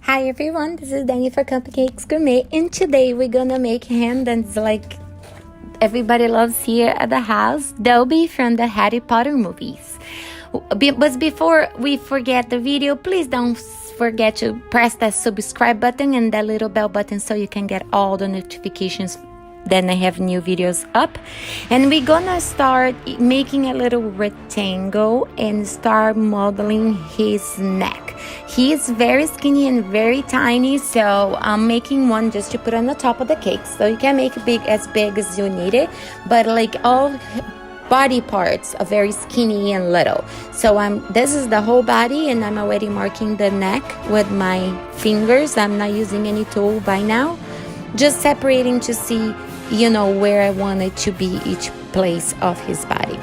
Hi everyone, this is Danny for Cupcakes Gourmet, and today we're gonna make fondants like everybody loves here at the house, Dobby from the Harry Potter movies. But before we forget the video, please don't forget to press that subscribe button and that little bell button so you can get all the notifications. Then I have new videos up, and we're gonna start making a little rectangle and start modeling his neck. He is very skinny and very tiny, so I'm making one just to put on the top of the cake. So you can make it as big as you need it, but like all body parts are very skinny and little. So this is the whole body, and I'm already marking the neck with my fingers. I'm not using any tool by now, just separating to see where I want it to be each place of his body.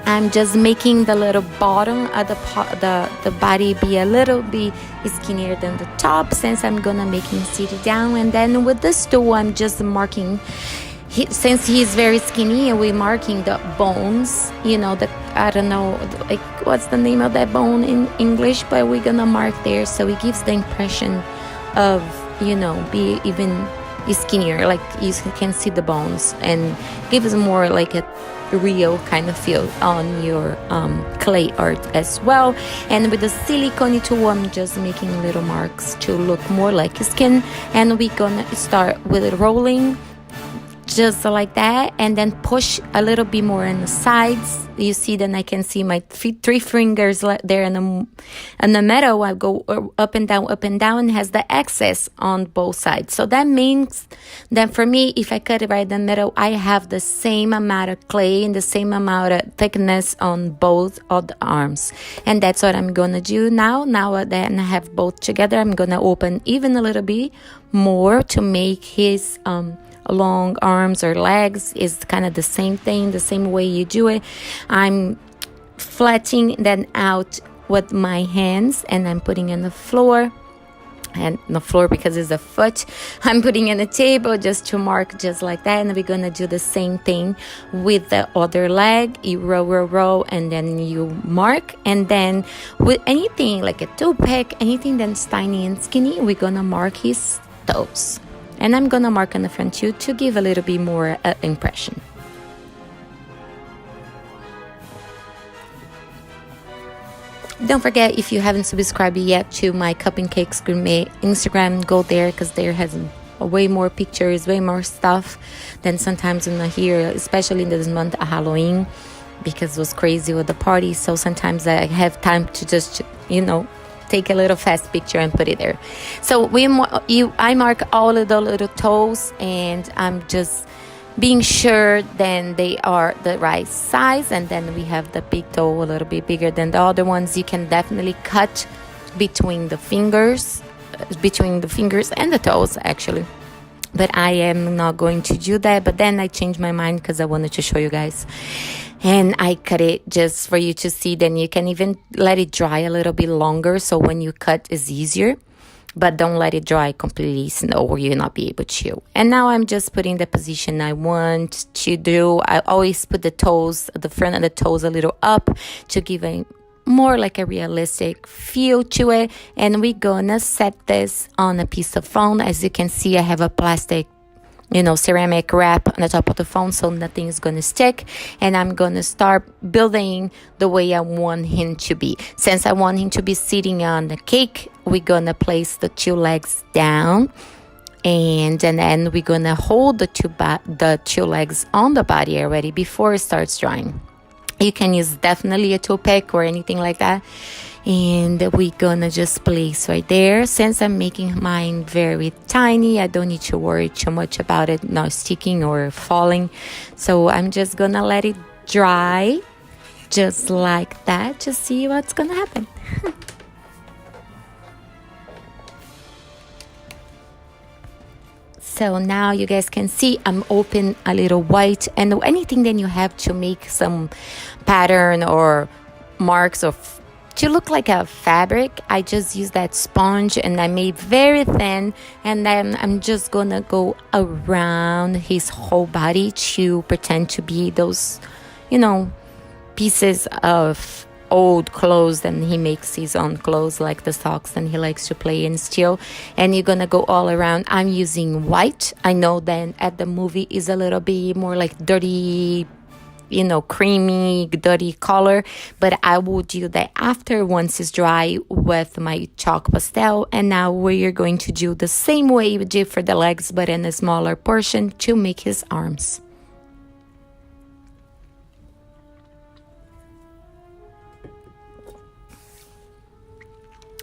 I'm just making the little bottom of the body be a little bit skinnier than the top, since I'm gonna make him sit down. And then with this tool, I'm just marking, since he's very skinny, and we're marking the bones, I don't know, like what's the name of that bone in English, but we're gonna mark there so it gives the impression of, be even skinnier, like you can see the bones, and gives more like a real kind of feel on your clay art as well. And with the silicone tool, I'm just making little marks to look more like skin, and we're gonna start with rolling just like that, and then push a little bit more on the sides. You see, then I can see my three fingers there in the middle. I go up and down, and has the excess on both sides. So that means that for me, if I cut it right in the middle, I have the same amount of clay and the same amount of thickness on both of the arms. And that's what I'm gonna do now. Now that I have both together, I'm gonna open even a little bit more to make his long arms or legs is kind of the same thing, the same way you do it. I'm flattening that out with my hands, and I'm putting on the floor, and the floor because it's a foot. I'm putting on the table just to mark just like that. And we're gonna do the same thing with the other leg. You row, and then you mark. And then with anything like a toothpick, anything that's tiny and skinny, we're gonna mark his toes. And I'm gonna mark on the front too to give a little bit more impression. Don't forget, if you haven't subscribed yet to my Cupcakes Gourmet Instagram, go there, because there has way more pictures, way more stuff than sometimes when I'm here, especially in this month of Halloween, because it was crazy with the party. So sometimes I have time to just, take a little fast picture and put it there. So I mark all of the little toes, and I'm just being sure then they are the right size. And then we have the big toe a little bit bigger than the other ones. You can definitely cut between the fingers and the toes actually, but I am not going to do that. But then I changed my mind because I wanted to show you guys, and I cut it just for you to see. Then you can even let it dry a little bit longer, so when you cut it's easier, but don't let it dry completely, or you'll not be able to. And now I'm just putting the position I want to do. I always put the front of the toes a little up to give a more like a realistic feel to it. And we're gonna set this on a piece of foam. As you can see, I have a plastic ceramic wrap on the top of the phone, so nothing is gonna stick. And I'm gonna start building the way I want him to be. Since I want him to be sitting on the cake, we're gonna place the two legs down, and then we're gonna hold the two legs on the body already before it starts drying. You can use definitely a toothpick or anything like that. And we're gonna just place right there. Since I'm making mine very tiny, I don't need to worry too much about it not sticking or falling. So I'm just gonna let it dry just like that to see what's gonna happen. So now you guys can see I'm open a little white, and anything that you have to make some pattern or marks or to look like a fabric, I just use that sponge, and I made very thin, and then I'm just gonna go around his whole body to pretend to be those pieces of old clothes, and he makes his own clothes like the socks, and he likes to play in steel. And you're gonna go all around. I'm using white. I know that at the movie is a little bit more like dirty, you know, creamy, dirty color, but I will do that after once it's dry with my chalk pastel. And now we are going to do the same way we did for the legs, but in a smaller portion to make his arms.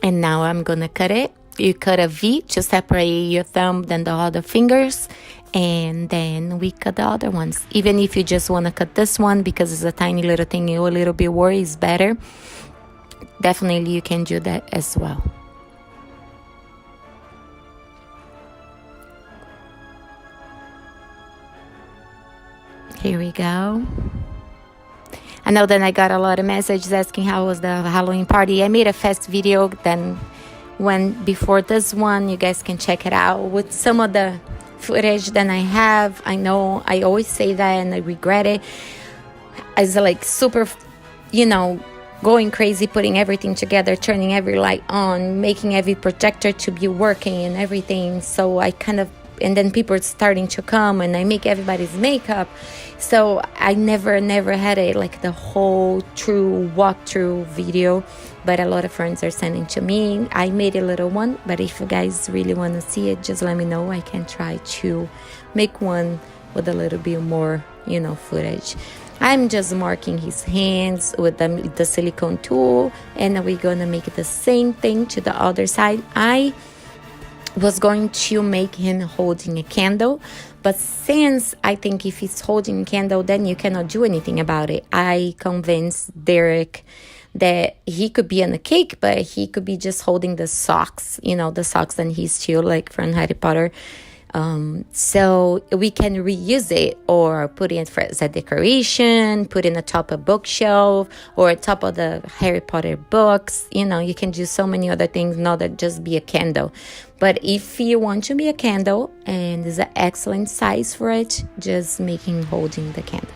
And now I'm gonna cut it. You cut a V to separate your thumb than the other fingers, and then we cut the other ones. Even if you just want to cut this one because it's a tiny little thing, you're a little bit worried, is better. Definitely you can do that as well. Here we go. I know that I got a lot of messages asking how was the Halloween party. I made a fast video then before this one. You guys can check it out with some of the footage that I have. I know I always say that and I regret it. It's like super, you know, going crazy, putting everything together, turning every light on, making every projector to be working and everything. So I kind of, and then people are starting to come and I make everybody's makeup. So I never had it like the whole true walkthrough video, but a lot of friends are sending to me. I made a little one, but if you guys really want to see it, just let me know. I can try to make one with a little bit more, you know, footage. I'm just marking his hands with the silicone tool, and we're gonna make the same thing to the other side. I was going to make him holding a candle, but since I think if he's holding a candle, then you cannot do anything about it, I convinced Derek that he could be on the cake, but he could be just holding the socks, you know, the socks that he's still like from Harry Potter. So we can reuse it or put it as a decoration, put it on the top of bookshelf or top of the Harry Potter books. You know, you can do so many other things, not that just be a candle. But if you want to be a candle and there's an excellent size for it, just making holding the candle.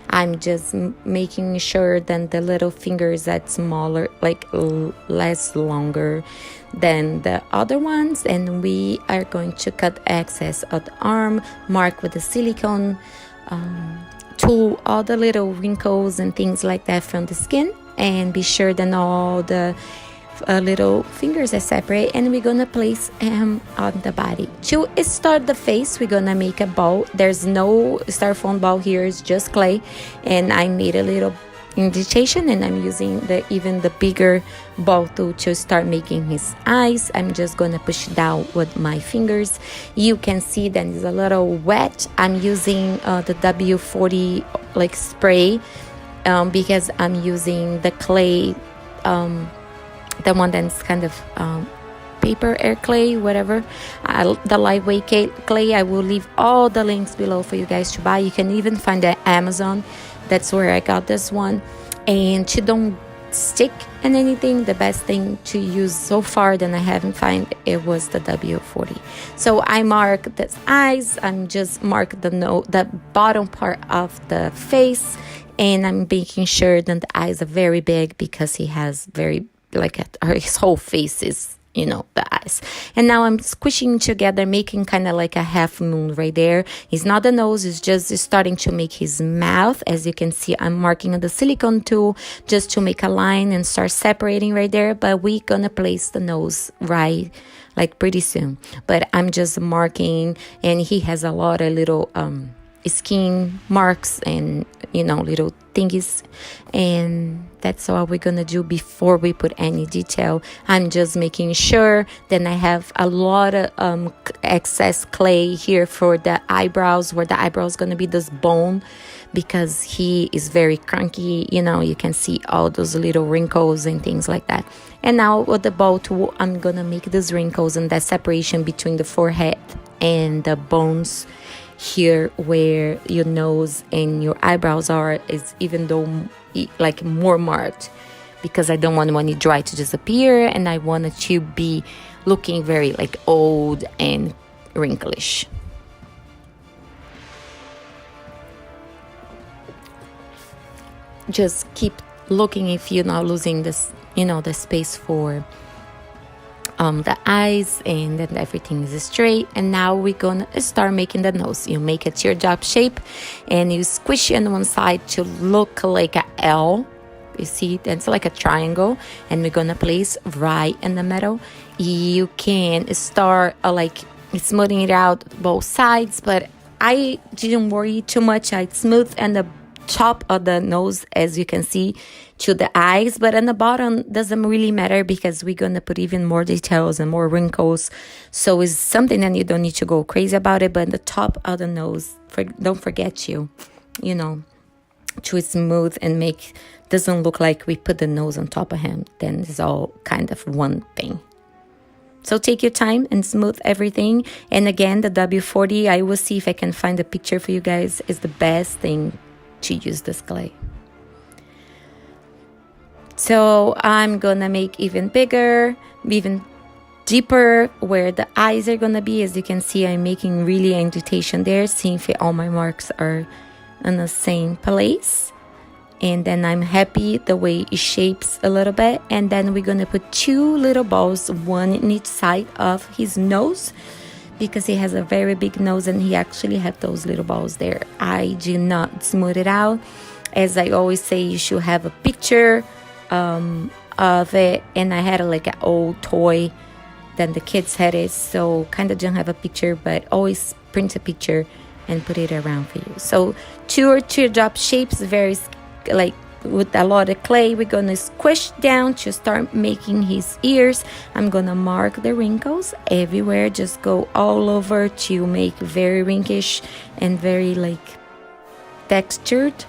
I'm just making sure that the little fingers are smaller, like less longer than the other ones. And we are going to cut excess of the arm, mark with the silicone tool, all the little wrinkles and things like that from the skin. And be sure that all the little fingers are separate, and we're gonna place on the body. To start the face, we're gonna make a ball. There's no styrofoam ball here, it's just clay, and I made a little indentation, and I'm using even the bigger ball tool to start making his eyes. I'm just gonna push down with my fingers. You can see that it's a little wet. I'm using the W40 like spray because I'm using the clay, the one that's kind of paper air clay, whatever, the lightweight clay. I will leave all the links below for you guys to buy. You can even find it at Amazon. That's where I got this one. And to don't stick in anything, the best thing to use so far that I haven't found it was the W40. So I mark the eyes. I'm just mark the bottom part of the face, and I'm making sure that the eyes are very big because he has very his whole face is, you know, the eyes. And now I'm squishing together, making kind of like a half moon right there. It's not the nose, it's just starting to make his mouth. As you can see, I'm marking on the silicone tool just to make a line and start separating right there. But we're gonna place the nose right like pretty soon. But I'm just marking, and he has a lot of little skin marks and, you know, little thingies, and that's all we're gonna do before we put any detail. I'm just making sure that I have a lot of excess clay here for the eyebrows, where the eyebrows gonna be this bone, because he is very cranky, you know, you can see all those little wrinkles and things like that. And now with the bow tool, I'm gonna make these wrinkles and that separation between the forehead and the bones here where your nose and your eyebrows are, is even though like more marked, because I don't want when it dry to disappear, and I want it to be looking very like old and wrinklish. Just keep looking if you're not losing this, the space for the eyes, and then everything is straight. And now we're gonna start making the nose. You make a teardrop shape and you squish it on one side to look like a L. You see, that's like a triangle, and we're gonna place right in the middle. You can start like smoothing it out both sides, but I didn't worry too much. I smoothed and the top of the nose, as you can see, to the eyes, but on the bottom doesn't really matter because we're gonna put even more details and more wrinkles, so it's something that you don't need to go crazy about it. But the top of the nose, don't forget to smooth and make doesn't look like we put the nose on top of him, then it's all kind of one thing. So take your time and smooth everything. And again, the W40, I will see if I can find a picture for you guys, is the best thing to use this clay. So I'm gonna make even bigger, even deeper where the eyes are gonna be. As you can see, I'm making really an indentation there, seeing if all my marks are in the same place. And then I'm happy the way it shapes a little bit. And then we're gonna put 2 little balls, one in each side of his nose, because he has a very big nose and he actually had those little balls there. I did not smooth it out. As I always say, you should have a picture of it. And I had like an old toy, then the kids had it, so kind of didn't have a picture, but always print a picture and put it around for you. So 2 teardrop shapes, very like with a lot of clay. We're gonna squish down to start making his ears. I'm gonna mark the wrinkles everywhere, just go all over to make very wrinkish and very like textured.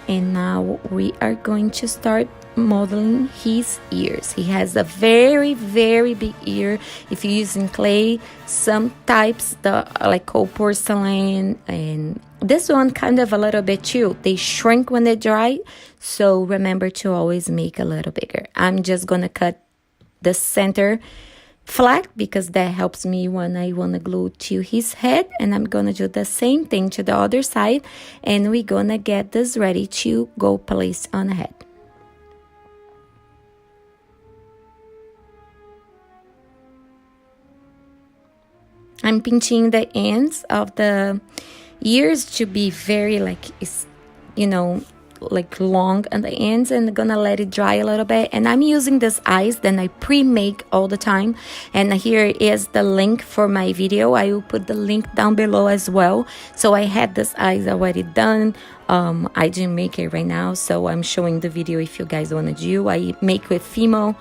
And now we are going to start modeling his ears. He has a very, very big ear. If you're using clay, some types, the like cold porcelain, and this one kind of a little bit too, they shrink when they dry, so remember to always make a little bigger. I'm just gonna cut the center flat because that helps me when I want to glue to his head. And I'm gonna do the same thing to the other side, and we're gonna get this ready to go place on the head. I'm pinching the ends of the ears to be very like long on the ends, and gonna let it dry a little bit. And I'm using this eyes that I pre-make all the time, and here is the link for my video. I will put the link down below as well. So I had this eyes already done. I didn't make it right now, so I'm showing the video if you guys want to do. I make with Fimo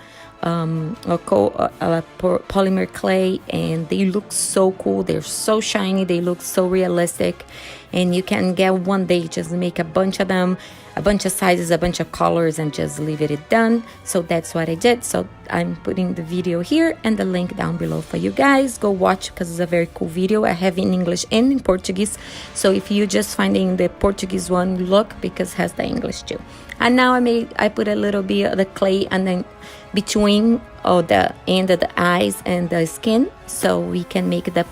polymer clay, and they look so cool. They're so shiny, they look so realistic, and you can get one day, just make a bunch of them, a bunch of sizes, a bunch of colors, and just leave it done. So that's what I did. So I'm putting the video here and the link down below for you guys. Go watch because it's a very cool video. I have in English and in Portuguese, so if you just finding the Portuguese one, look, because it has the English too. And now I put a little bit of the clay and then between the end of the eyes and the skin, so we can make the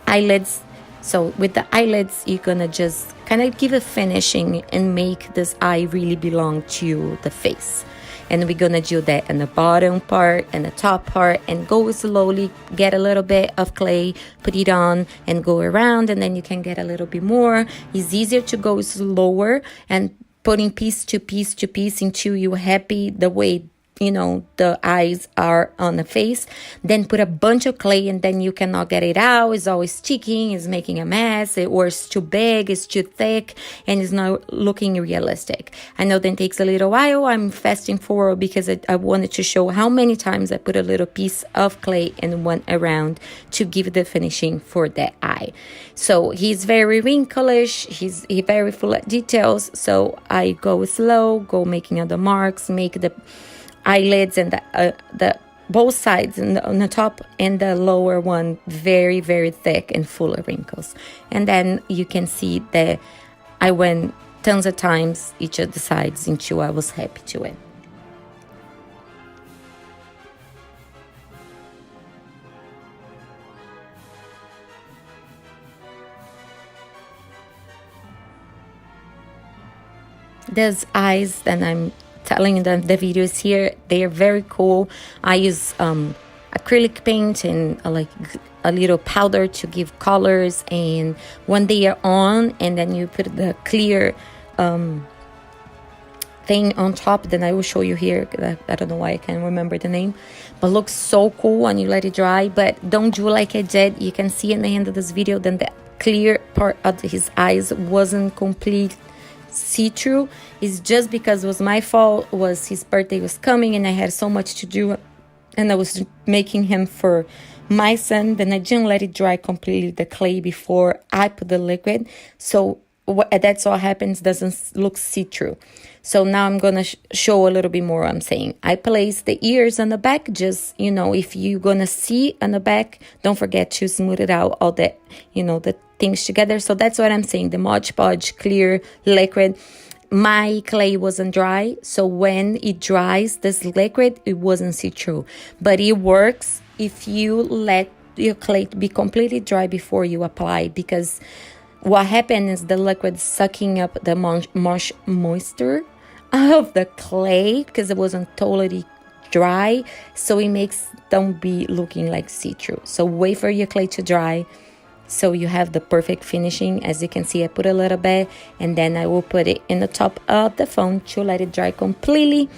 eyelids. So with the eyelids, you're gonna just kind of give a finishing and make this eye really belong to the face. And we're gonna do that in the bottom part and the top part, and go slowly, get a little bit of clay, put it on and go around, and then you can get a little bit more. It's easier to go slower and putting piece to piece to piece until you're happy the way the eyes are on the face. Then put a bunch of clay, and then you cannot get it out. It's always sticking, it's making a mess, or it's too big, it's too thick, and it's not looking realistic. I know that takes a little while. I'm fasting forward because I wanted to show how many times I put a little piece of clay and went around to give the finishing for that eye. So he's very wrinklish, he's very full of details, so I go slow, go making other marks, make the eyelids and the both sides and on the top and the lower one very, very thick and full of wrinkles. And then you can see that I went tons of times each of the sides until I was happy to it. These eyes that I'm telling you, the videos here, they are very cool. I use acrylic paint and like a little powder to give colors, and when they are on and then you put the clear thing on top, then I will show you here. I don't know why I can't remember the name, but looks so cool when you let it dry. But don't do like I did. You can see in the end of this video then the clear part of his eyes wasn't complete see-through. It's just because it was my fault. Was his birthday was coming and I had so much to do, and I was making him for my son. Then I didn't let it dry completely, the clay, before I put the liquid. So that's what happens, doesn't look see-through. So now I'm gonna show a little bit more what I'm saying. I place the ears on the back, just, you know, if you're gonna see on the back, don't forget to smooth it out, all the, you know, the things together. So that's what I'm saying, the Mod Podge clear liquid. My clay wasn't dry, so when it dries, this liquid, it wasn't see-through. But it works if you let your clay be completely dry before you apply, because what happened is the liquid sucking up the moisture of the clay, because it wasn't totally dry, so it makes them be looking like see-through. So wait for your clay to dry so you have the perfect finishing. As you can see, I put a little bit, and then I will put it in the top of the phone to let it dry completely.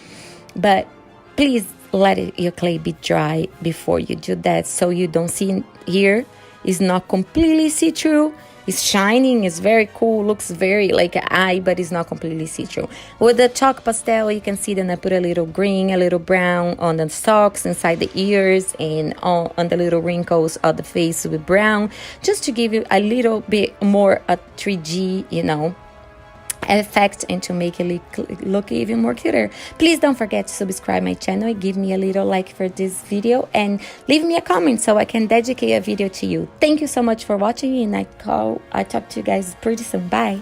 But please let your clay be dry before you do that, so you don't see here it's not completely see-through. It's shining, it's very cool, looks very like an eye, but it's not completely see-through. With the chalk pastel, you can see that I put a little green, a little brown on the socks, inside the ears, and on the little wrinkles of the face with brown, just to give you a little bit more a 3D, you know, effect, and to make it look even more cuter. Please don't forget to subscribe my channel, give me a little like for this video, and leave me a comment so I can dedicate a video to you. Thank you so much for watching, and I talk to you guys pretty soon. Bye.